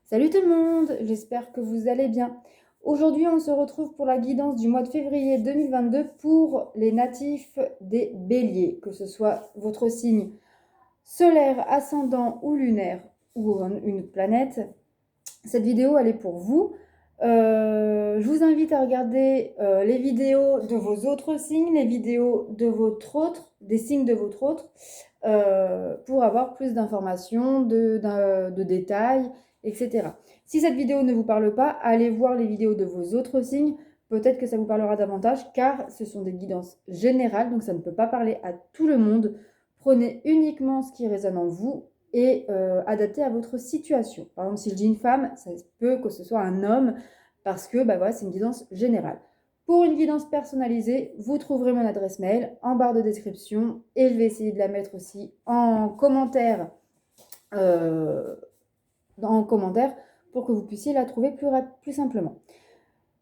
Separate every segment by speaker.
Speaker 1: Salut tout le monde, j'espère que vous allez bien. Aujourd'hui, on se retrouve pour la guidance du mois de février 2022 pour les natifs des béliers, que ce soit votre signe solaire, ascendant ou lunaire ou une planète. Cette vidéo, elle est pour vous. Je vous invite à regarder les vidéos de vos autres signes, les vidéos de votre autre, des signes de votre autre, pour avoir plus d'informations, de détails, etc. Si cette vidéo ne vous parle pas, allez voir les vidéos de vos autres signes. Peut-être que ça vous parlera davantage car ce sont des guidances générales, donc ça ne peut pas parler à tout le monde. Prenez uniquement ce qui résonne en vous et adapté à votre situation. Par exemple, si je dis une femme, ça peut que ce soit un homme parce que voilà, c'est une guidance générale. Pour une guidance personnalisée, vous trouverez mon adresse mail en barre de description et je vais essayer de la mettre aussi en commentaire, pour que vous puissiez la trouver plus simplement.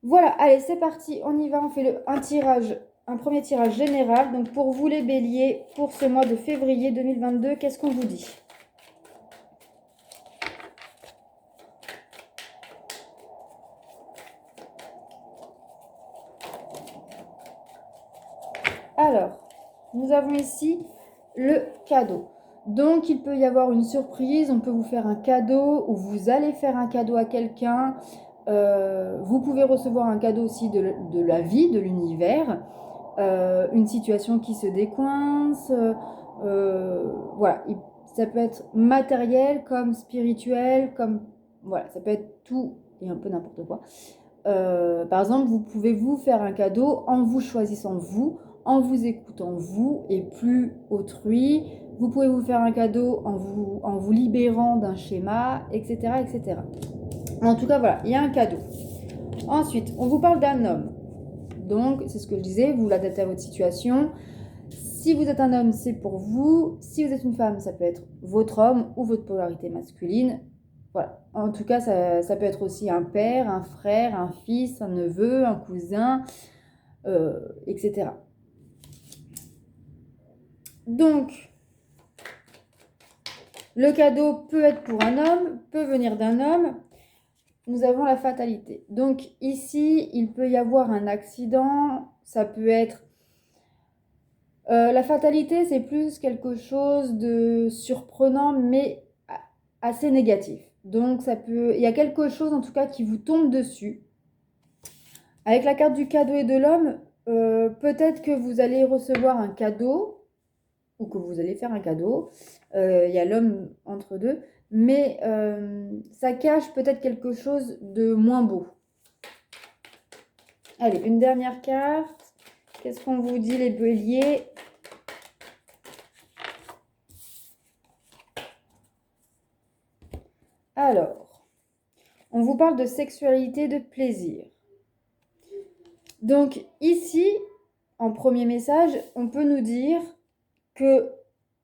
Speaker 1: Voilà, allez, c'est parti, on y va, on fait un premier tirage général. Donc pour vous les béliers, pour ce mois de février 2022, qu'est-ce qu'on vous dit ? Alors, nous avons ici le cadeau. Donc, il peut y avoir une surprise, on peut vous faire un cadeau ou vous allez faire un cadeau à quelqu'un. Vous pouvez recevoir un cadeau aussi de la vie, de l'univers. Une situation qui se décoince. Voilà, ça peut être matériel comme spirituel, comme... Voilà, ça peut être tout et un peu n'importe quoi. Par exemple, vous pouvez vous faire un cadeau en vous choisissant vous, en vous écoutant vous et plus autrui. Vous pouvez vous faire un cadeau en vous libérant d'un schéma, etc., etc. En tout cas, voilà, il y a un cadeau. Ensuite, on vous parle d'un homme. Donc, c'est ce que je disais, vous l'adaptez à votre situation. Si vous êtes un homme, c'est pour vous. Si vous êtes une femme, ça peut être votre homme ou votre polarité masculine. Voilà. En tout cas, ça peut être aussi un père, un frère, un fils, un neveu, un cousin, etc. Donc, le cadeau peut être pour un homme, peut venir d'un homme. Nous avons la fatalité. Donc ici, il peut y avoir un accident. Ça peut être... la fatalité, c'est plus quelque chose de surprenant, mais assez négatif. Donc il y a quelque chose en tout cas qui vous tombe dessus. Avec la carte du cadeau et de l'homme, peut-être que vous allez recevoir un cadeau ou que vous allez faire un cadeau. Il y a l'homme entre deux, mais ça cache peut-être quelque chose de moins beau. Allez, une dernière carte. Qu'est-ce qu'on vous dit les béliers ? Alors, on vous parle de sexualité, de plaisir. Donc ici, en premier message, on peut nous dire que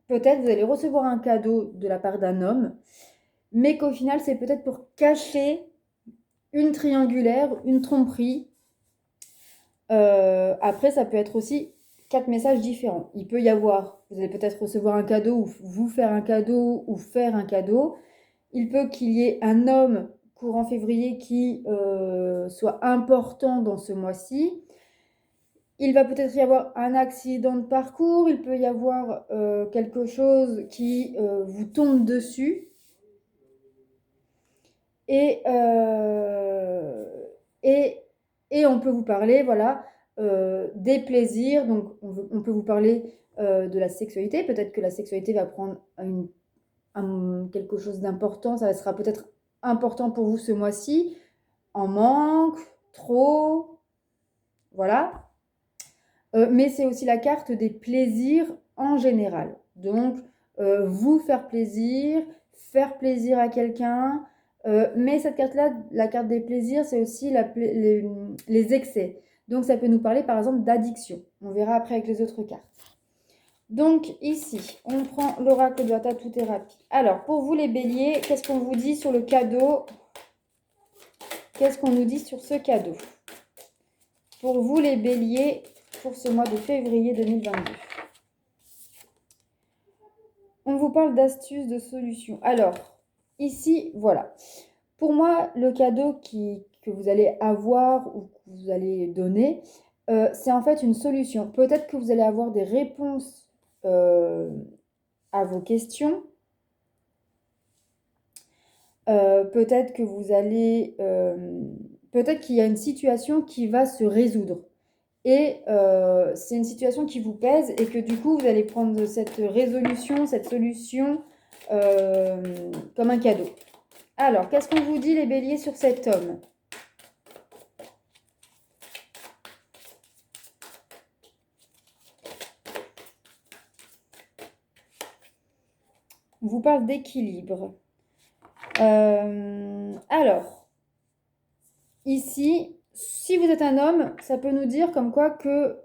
Speaker 1: peut-être vous allez recevoir un cadeau de la part d'un homme, mais qu'au final, c'est peut-être pour cacher une triangulaire, une tromperie. Après, ça peut être aussi 4 messages différents. Il peut y avoir, vous allez peut-être recevoir un cadeau ou vous faire un cadeau ou faire un cadeau. Il peut qu'il y ait un homme courant février qui soit important dans ce mois-ci. Il va peut-être y avoir un accident de parcours, il peut y avoir quelque chose qui vous tombe dessus. Et, on peut vous parler, voilà, des plaisirs. Donc, on peut vous parler de la sexualité. Peut-être que la sexualité va prendre quelque chose d'important. Ça sera peut-être important pour vous ce mois-ci. En manque, trop, voilà. Mais c'est aussi la carte des plaisirs en général. Donc, vous faire plaisir à quelqu'un. Mais cette carte-là, la carte des plaisirs, c'est aussi les excès. Donc, ça peut nous parler, par exemple, d'addiction. On verra après avec les autres cartes. Donc, ici, on prend l'oracle de la tatou-thérapie. Alors, pour vous, les béliers, qu'est-ce qu'on vous dit sur le cadeau ? Qu'est-ce qu'on nous dit sur ce cadeau ? Pour vous, les béliers, pour ce mois de février 2022. On vous parle d'astuces, de solutions. Alors, ici, voilà. Pour moi, le cadeau que vous allez avoir ou que vous allez donner, c'est en fait une solution. Peut-être que vous allez avoir des réponses à vos questions. Peut-être que vous allez... peut-être qu'il y a une situation qui va se résoudre. Et c'est une situation qui vous pèse et que du coup, vous allez prendre cette résolution, cette solution comme un cadeau. Alors, qu'est-ce qu'on vous dit les béliers sur cet homme? On vous parle d'équilibre. Alors, ici, si vous êtes un homme, ça peut nous dire comme quoi que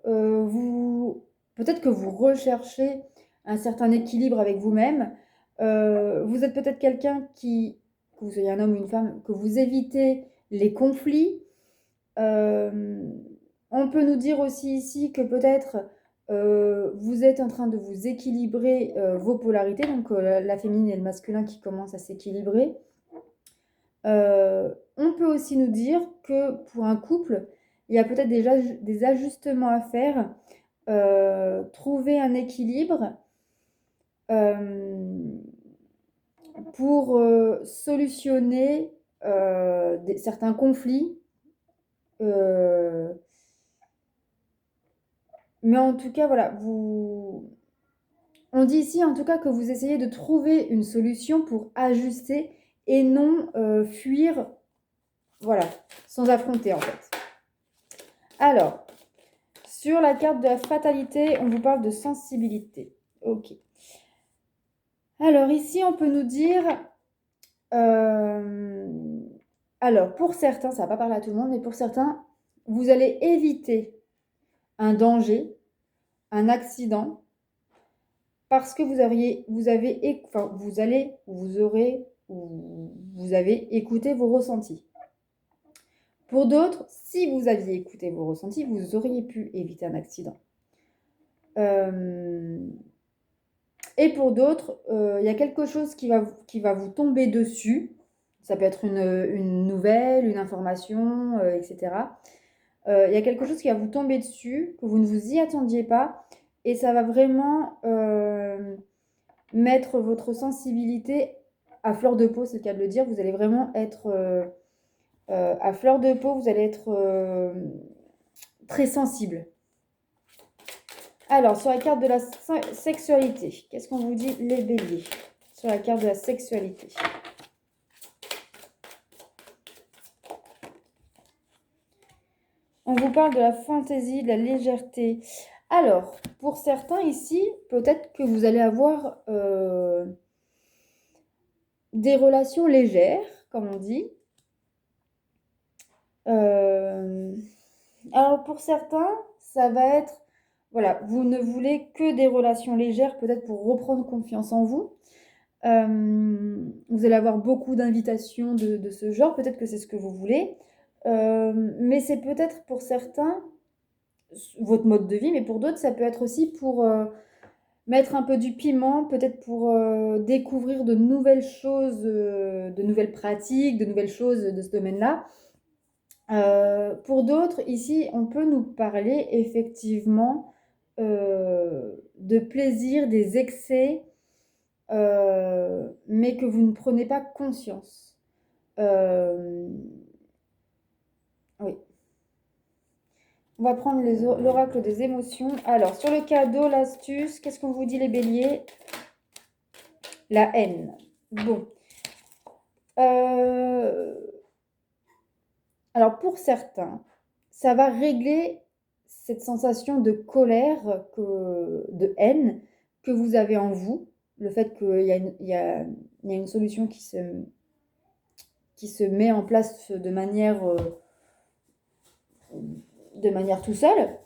Speaker 1: peut-être que vous recherchez un certain équilibre avec vous-même. Vous êtes peut-être quelqu'un que vous soyez un homme ou une femme, que vous évitez les conflits. On peut nous dire aussi ici que peut-être vous êtes en train de vous équilibrer vos polarités, donc la féminine et le masculin qui commencent à s'équilibrer. On peut aussi nous dire que pour un couple, il y a peut-être déjà des ajustements à faire, trouver un équilibre pour solutionner certains conflits. Mais en tout cas, voilà, on dit ici en tout cas que vous essayez de trouver une solution pour ajuster et non fuir, voilà, sans affronter en fait. Alors, sur la carte de la fatalité, on vous parle de sensibilité. Ok. Alors ici, on peut nous dire... alors, pour certains, ça ne va pas parler à tout le monde, mais pour certains, vous allez éviter un danger, un accident, parce que vous avez écouté vos ressentis. Pour d'autres, si vous aviez écouté vos ressentis, vous auriez pu éviter un accident. Et pour d'autres, il y a quelque chose qui va vous tomber dessus. Ça peut être une nouvelle, une information, etc. Il y a quelque chose qui va vous tomber dessus, que vous ne vous y attendiez pas. Et ça va vraiment mettre votre sensibilité à fleur de peau, c'est le cas de le dire. Vous allez vraiment être à fleur de peau, vous allez être très sensible. Alors, sur la carte de la sexualité, qu'est-ce qu'on vous dit les béliers sur la carte de la sexualité? On vous parle de la fantaisie, de la légèreté. Alors, pour certains ici, peut-être que vous allez avoir des relations légères, comme on dit. Alors, pour certains, ça va être... Voilà, vous ne voulez que des relations légères, peut-être pour reprendre confiance en vous. Vous allez avoir beaucoup d'invitations de ce genre, peut-être que c'est ce que vous voulez. Mais c'est peut-être pour certains votre mode de vie, mais pour d'autres, ça peut être aussi pour mettre un peu du piment, peut-être pour découvrir de nouvelles choses, de nouvelles pratiques, de nouvelles choses de ce domaine-là. Pour d'autres, ici, on peut nous parler effectivement de plaisir, des excès, mais que vous ne prenez pas conscience. Oui. On va prendre l'oracle des émotions. Alors, sur le cadeau, l'astuce, qu'est-ce qu'on vous dit les béliers? La haine. Bon. Alors, pour certains, ça va régler cette sensation de colère, de haine que vous avez en vous. Le fait qu'il y a une solution qui se met en place de manière tout seul.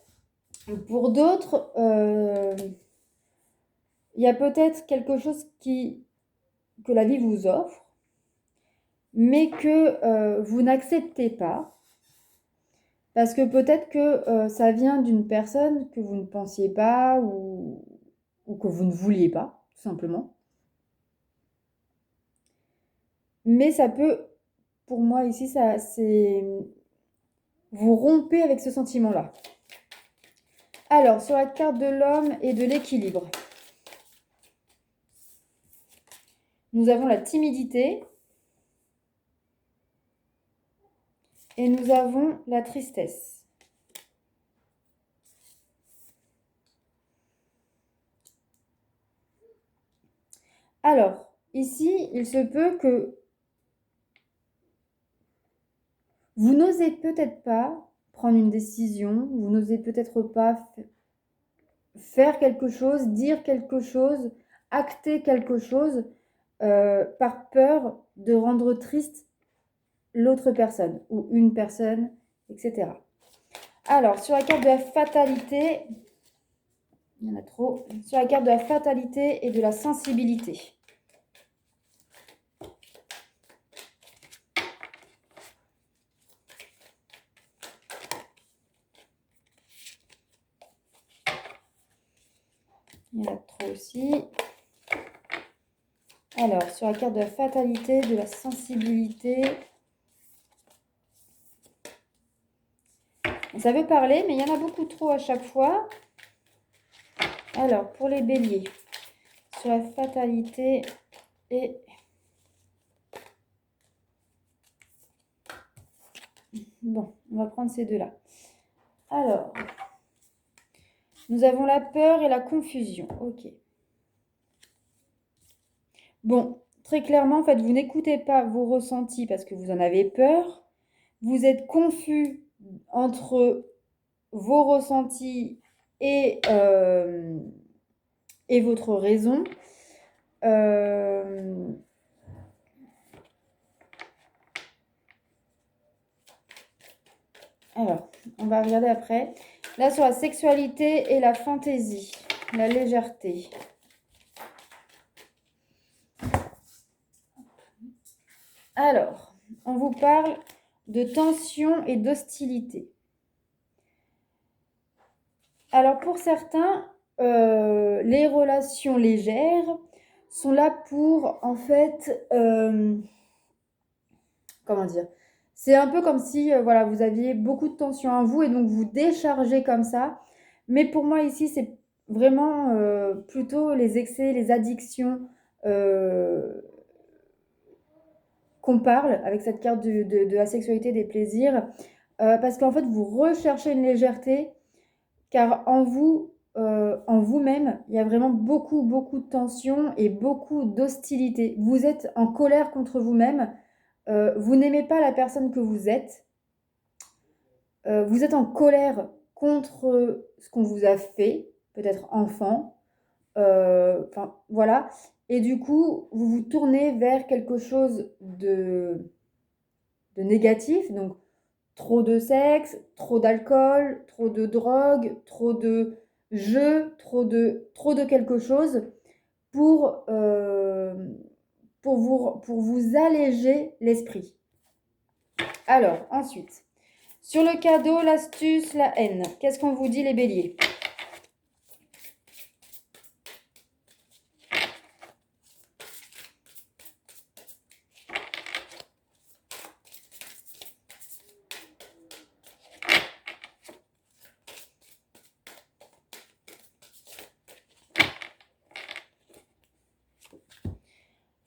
Speaker 1: Pour d'autres, il y a peut-être quelque chose que la vie vous offre, mais que vous n'acceptez pas, parce que peut-être que ça vient d'une personne que vous ne pensiez pas ou que vous ne vouliez pas, tout simplement. Mais ça peut pour moi ici, ça, c'est... Vous rompez avec ce sentiment-là. Alors, sur la carte de l'homme et de l'équilibre, nous avons la timidité et nous avons la tristesse. Alors, ici, il se peut que vous n'osez peut-être pas prendre une décision, vous n'osez peut-être pas faire quelque chose, dire quelque chose, acter quelque chose, par peur de rendre triste l'autre personne ou une personne, etc. Alors, sur la carte de la fatalité, il y en a trop, sur la carte de la fatalité et de la sensibilité. Il y en a trop aussi. Alors, sur la carte de la fatalité, de la sensibilité, ça veut parler, mais il y en a beaucoup trop à chaque fois. Alors, pour les béliers, sur la fatalité et... Bon, on va prendre ces deux-là. Alors, nous avons la peur et la confusion. Ok. Bon, très clairement, en fait, vous n'écoutez pas vos ressentis parce que vous en avez peur. Vous êtes confus entre vos ressentis et votre raison. Alors, on va regarder après. Là, sur la sexualité et la fantaisie, la légèreté. Alors, on vous parle de tension et d'hostilité. Alors, pour certains, les relations légères sont là pour, en fait, comment dire? C'est un peu comme si, voilà, vous aviez beaucoup de tension en vous et donc vous déchargez comme ça. Mais pour moi, ici, c'est vraiment plutôt les excès, les addictions qu'on parle avec cette carte de la sexualité, des plaisirs. Parce qu'en fait, vous recherchez une légèreté, car en vous, en vous-même, il y a vraiment beaucoup, beaucoup de tension et beaucoup d'hostilité. Vous êtes en colère contre vous-même. Vous n'aimez pas la personne que vous êtes. Vous êtes en colère contre ce qu'on vous a fait, peut-être enfant. Enfin, voilà. Et du coup, vous vous tournez vers quelque chose de négatif. Donc, trop de sexe, trop d'alcool, trop de drogue, trop de jeux, trop de quelque chose pour, pour vous alléger l'esprit. Alors, ensuite, sur le cadeau, l'astuce, la haine, qu'est-ce qu'on vous dit les béliers?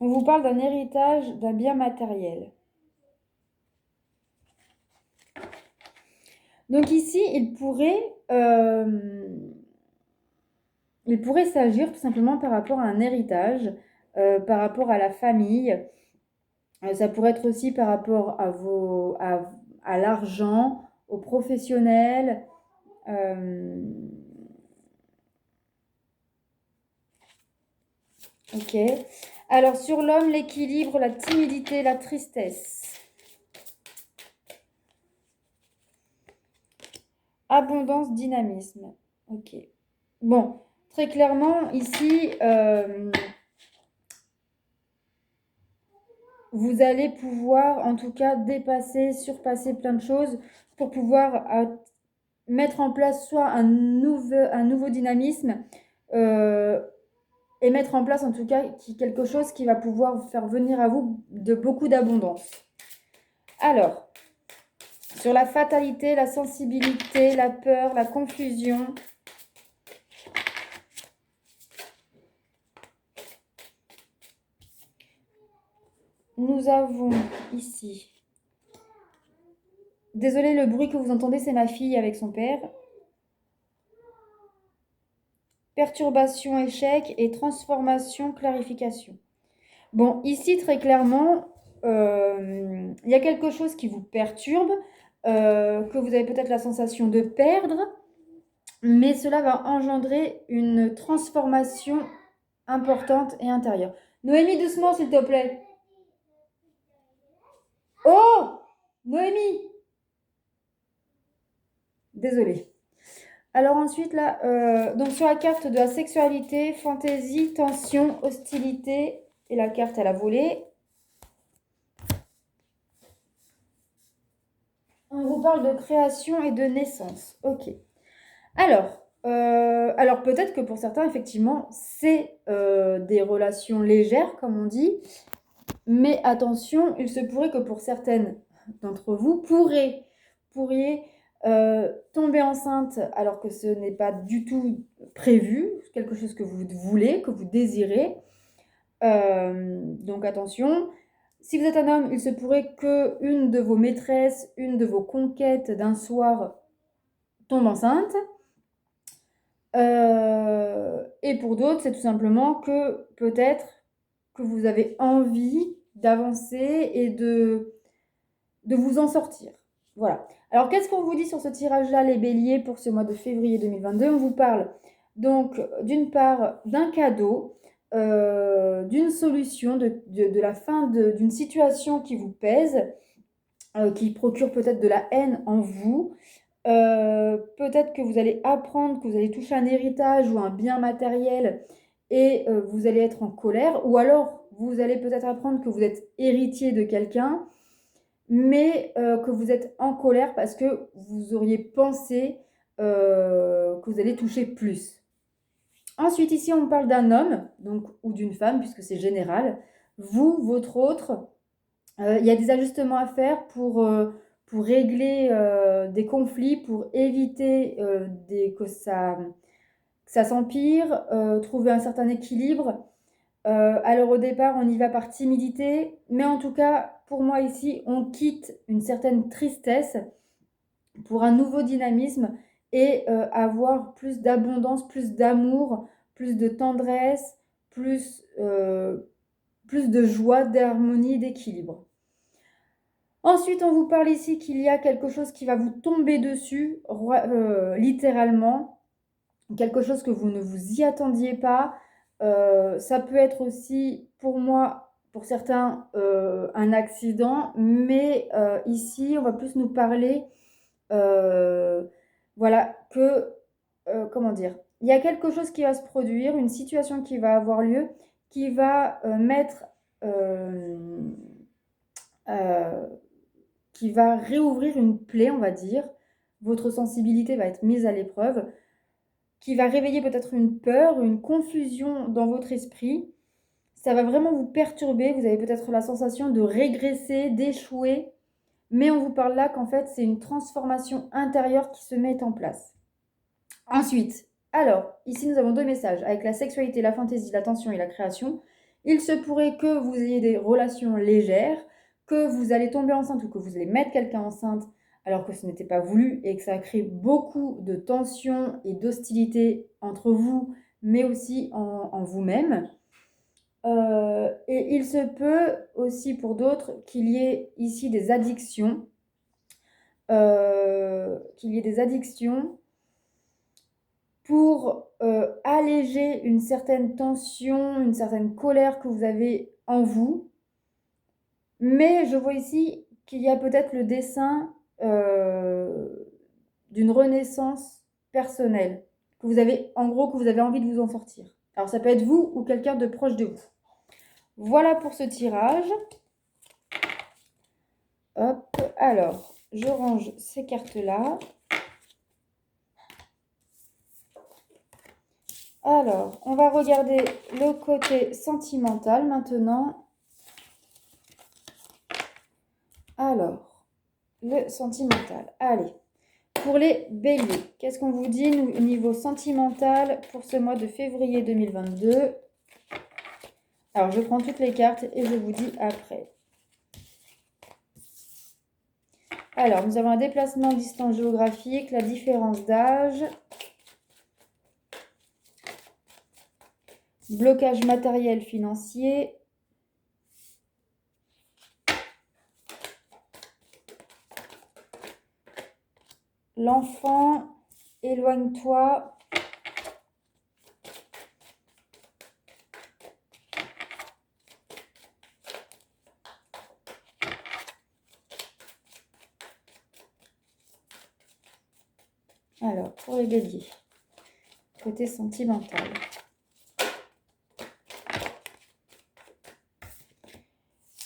Speaker 1: On vous parle d'un héritage, d'un bien matériel. Donc ici, il pourrait s'agir tout simplement par rapport à un héritage, par rapport à la famille. Ça pourrait être aussi par rapport à l'argent, aux professionnels. Ok. Alors sur l'homme, l'équilibre, la timidité, la tristesse. Abondance, dynamisme. Ok. Bon, très clairement, ici, vous allez pouvoir, en tout cas, dépasser, surpasser plein de choses pour pouvoir mettre en place soit un nouveau dynamisme et mettre en place, en tout cas, quelque chose qui va pouvoir faire venir à vous de beaucoup d'abondance. Alors, sur la fatalité, la sensibilité, la peur, la confusion. Nous avons ici... Désolée, le bruit que vous entendez, c'est ma fille avec son père. Perturbation, échec et transformation, clarification. Bon, ici, très clairement, il y a quelque chose qui vous perturbe, que vous avez peut-être la sensation de perdre, mais cela va engendrer une transformation importante et intérieure. Noémie, doucement, s'il te plaît. Oh, Noémie. Désolée. Alors ensuite, là, donc sur la carte de la sexualité, fantaisie, tension, hostilité, et la carte à la volée. On vous parle de création et de naissance. Ok. Alors peut-être que pour certains, effectivement, c'est des relations légères, comme on dit. Mais attention, il se pourrait que pour certaines d'entre vous, pourriez tomber enceinte alors que ce n'est pas du tout prévu, quelque chose que vous voulez, que vous désirez. Donc attention, si vous êtes un homme, il se pourrait qu'une de vos maîtresses, une de vos conquêtes d'un soir tombe enceinte. Et pour d'autres, c'est tout simplement que peut-être que vous avez envie d'avancer et de vous en sortir. Voilà. Alors, qu'est-ce qu'on vous dit sur ce tirage-là, les béliers, pour ce mois de février 2022? On vous parle donc, d'une part, d'un cadeau, d'une solution, de la fin d'une situation qui vous pèse, qui procure peut-être de la haine en vous. Peut-être que vous allez apprendre que vous allez toucher un héritage ou un bien matériel et vous allez être en colère. Ou alors, vous allez peut-être apprendre que vous êtes héritier de quelqu'un, mais que vous êtes en colère parce que vous auriez pensé que vous allez toucher plus. Ensuite, ici, on parle d'un homme donc, ou d'une femme, puisque c'est général. Vous, votre autre, il y a des ajustements à faire pour régler des conflits, pour éviter que ça s'empire, trouver un certain équilibre. Alors au départ, on y va par timidité, mais en tout cas, pour moi ici, on quitte une certaine tristesse pour un nouveau dynamisme et avoir plus d'abondance, plus d'amour, plus de tendresse, plus de joie, d'harmonie, d'équilibre. Ensuite, on vous parle ici qu'il y a quelque chose qui va vous tomber dessus, littéralement, quelque chose que vous ne vous y attendiez pas. Ça peut être aussi, pour moi, pour certains, un accident, mais ici, on va plus nous parler, voilà, comment dire, il y a quelque chose qui va se produire, une situation qui va avoir lieu, qui va mettre... qui va réouvrir une plaie, on va dire. Votre sensibilité va être mise à l'épreuve, qui va réveiller peut-être une peur, une confusion dans votre esprit. Ça va vraiment vous perturber. Vous avez peut-être la sensation de régresser, d'échouer. Mais on vous parle là qu'en fait, c'est une transformation intérieure qui se met en place. Ensuite, alors, ici, nous avons deux messages. Avec la sexualité, la fantaisie, la tension et la création, il se pourrait que vous ayez des relations légères, que vous allez tomber enceinte ou que vous allez mettre quelqu'un enceinte alors que ce n'était pas voulu et que ça crée beaucoup de tension et d'hostilité entre vous, mais aussi en vous-même. Et il se peut aussi pour d'autres qu'il y ait ici des addictions, pour alléger une certaine tension, une certaine colère que vous avez en vous. Mais je vois ici qu'il y a peut-être le dessein d'une renaissance personnelle, que vous avez, en gros, que vous avez envie de vous en sortir. Alors ça peut être vous ou quelqu'un de proche de vous. Voilà pour ce tirage. Hop, alors, je range ces cartes-là. Alors, on va regarder le côté sentimental maintenant. Alors, le sentimental. Allez, pour les béliers, qu'est-ce qu'on vous dit au niveau sentimental pour ce mois de février 2022? Alors, je prends toutes les cartes et je vous dis après. Alors, nous avons un déplacement en distance géographique, la différence d'âge, blocage matériel financier, l'enfant, éloigne-toi. Alors, pour les béliers, côté sentimental.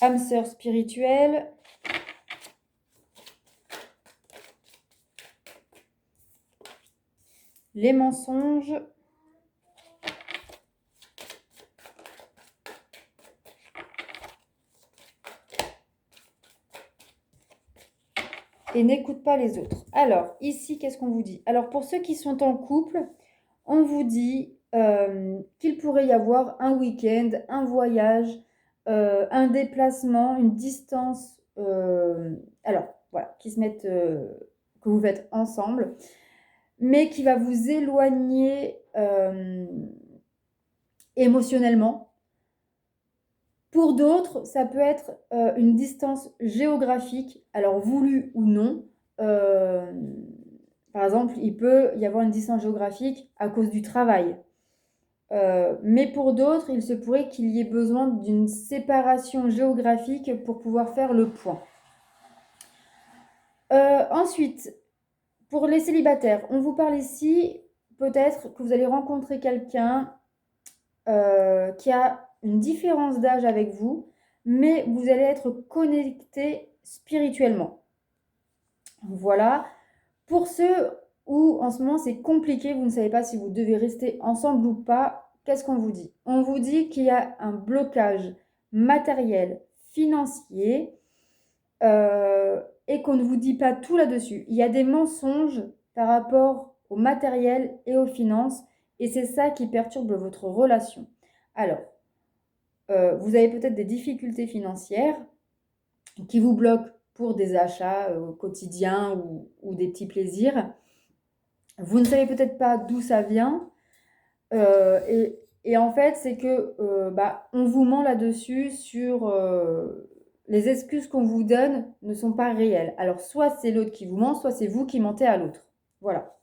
Speaker 1: Âme sœur spirituelle. Les mensonges. Et n'écoute pas les autres. Alors, ici, qu'est-ce qu'on vous dit? Alors, pour ceux qui sont en couple, on vous dit qu'il pourrait y avoir un week-end, un voyage, un déplacement, une distance, alors, voilà, qui se mettent, que vous faites ensemble, mais qui va vous éloigner émotionnellement. Pour d'autres, ça peut être une distance géographique, alors voulue ou non. Par exemple, il peut y avoir une distance géographique à cause du travail. Mais pour d'autres, il se pourrait qu'il y ait besoin d'une séparation géographique pour pouvoir faire le point. Ensuite, pour les célibataires, on vous parle ici, peut-être que vous allez rencontrer quelqu'un qui a une différence d'âge avec vous, mais vous allez être connecté spirituellement. Voilà. Pour ceux où en ce moment c'est compliqué, vous ne savez pas si vous devez rester ensemble ou pas, qu'est-ce qu'on vous dit? On vous dit qu'il y a un blocage matériel, financier, et qu'on ne vous dit pas tout là-dessus. Il y a des mensonges par rapport au matériel et aux finances, et c'est ça qui perturbe votre relation. Alors, vous avez peut-être des difficultés financières qui vous bloquent pour des achats quotidiens ou des petits plaisirs. Vous ne savez peut-être pas d'où ça vient. Et en fait, c'est que on vous ment là-dessus sur les excuses qu'on vous donne ne sont pas réelles. Alors, soit c'est l'autre qui vous ment, soit c'est vous qui mentez à l'autre. Voilà.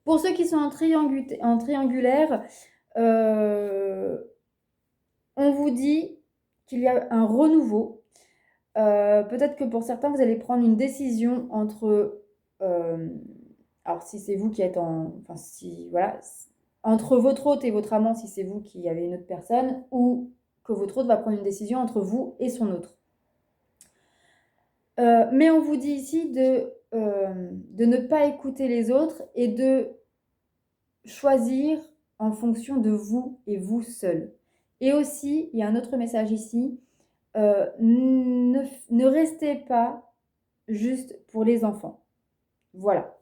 Speaker 1: Pour ceux qui sont en triangulaire, on vous dit qu'il y a un renouveau. Peut-être que pour certains, vous allez prendre une décision entre... alors, si c'est vous qui êtes en... Enfin, si... Voilà. Entre votre hôte et votre amant, si c'est vous qui avez une autre personne, ou que votre hôte va prendre une décision entre vous et son autre. Mais on vous dit ici de ne pas écouter les autres et de choisir en fonction de vous et vous seul. Et aussi, il y a un autre message ici, ne restez pas juste pour les enfants. Voilà.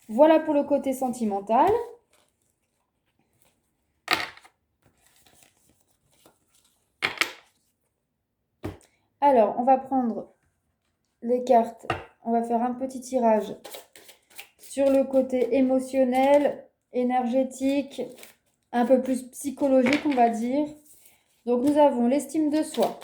Speaker 1: Voilà pour le côté sentimental. Alors, on va prendre les cartes. On va faire un petit tirage sur le côté émotionnel, énergétique, un peu plus psychologique, on va dire. Donc, nous avons l'estime de soi.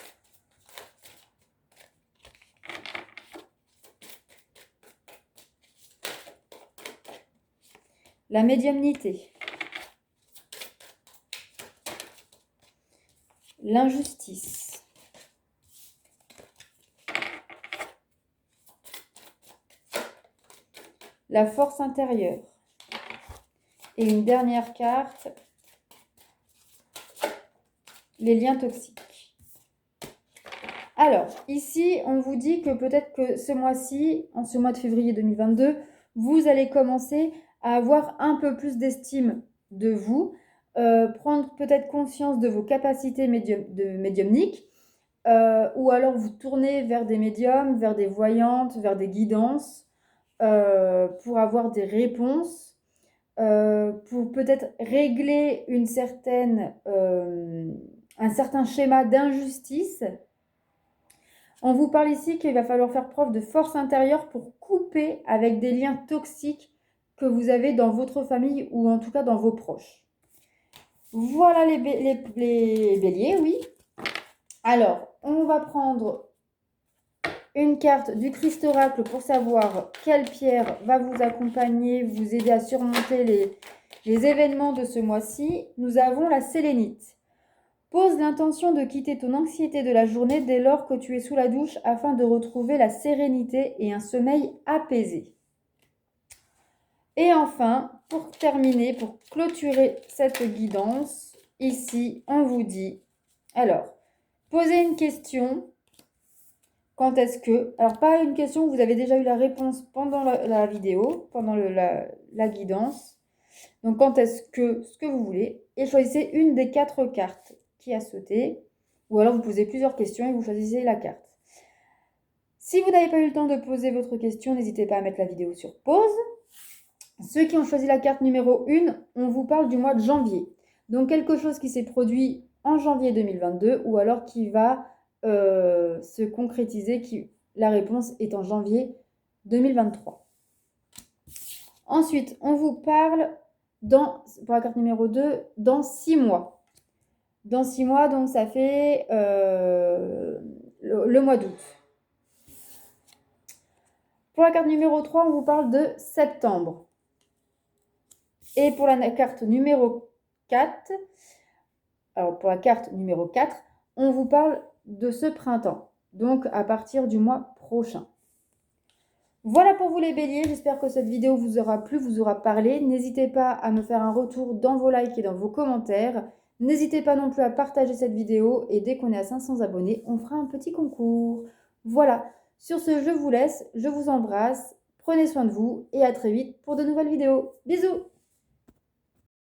Speaker 1: La médiumnité. L'injustice. La force intérieure. Et une dernière carte, les liens toxiques. Alors, ici, on vous dit que peut-être que ce mois-ci, en ce mois de février 2022, vous allez commencer à avoir un peu plus d'estime de vous, prendre peut-être conscience de vos capacités médiumniques, ou alors vous tournez vers des médiums, vers des voyantes, vers des guidances pour avoir des réponses, pour peut-être régler un certain schéma d'injustice. On vous parle ici qu'il va falloir faire preuve de force intérieure pour couper avec des liens toxiques que vous avez dans votre famille ou en tout cas dans vos proches. Voilà les béliers, oui. Alors, on va prendre une carte du Christ Oracle pour savoir quelle pierre va vous accompagner, vous aider à surmonter les événements de ce mois-ci. Nous avons la sélénite. Pose l'intention de quitter ton anxiété de la journée dès lors que tu es sous la douche afin de retrouver la sérénité et un sommeil apaisé. Et enfin, pour terminer, pour clôturer cette guidance, ici, on vous dit, alors, posez une question. Quand est-ce que... Alors, pas une question, vous avez déjà eu la réponse pendant la vidéo, pendant la guidance. Donc, quand est-ce que, ce que vous voulez, et choisissez une des 4 cartes qui a sauté, ou alors vous posez plusieurs questions et vous choisissez la carte. Si vous n'avez pas eu le temps de poser votre question, n'hésitez pas à mettre la vidéo sur pause. Ceux qui ont choisi la carte numéro 1, on vous parle du mois de janvier. Donc quelque chose qui s'est produit en janvier 2022 ou alors qui va se concrétiser, la réponse est en janvier 2023. Ensuite, on vous parle, pour la carte numéro 2, dans 6 mois. Dans 6 mois, donc ça fait le mois d'août. Pour la carte numéro 3, on vous parle de septembre. Et pour la carte numéro 4, on vous parle de ce printemps, donc à partir du mois prochain. Voilà pour vous les béliers, j'espère que cette vidéo vous aura plu, vous aura parlé. N'hésitez pas à me faire un retour dans vos likes et dans vos commentaires. N'hésitez pas non plus à partager cette vidéo et dès qu'on est à 500 abonnés, on fera un petit concours. Voilà, sur ce, je vous laisse, je vous embrasse, prenez soin de vous et à très vite pour de nouvelles vidéos. Bisous!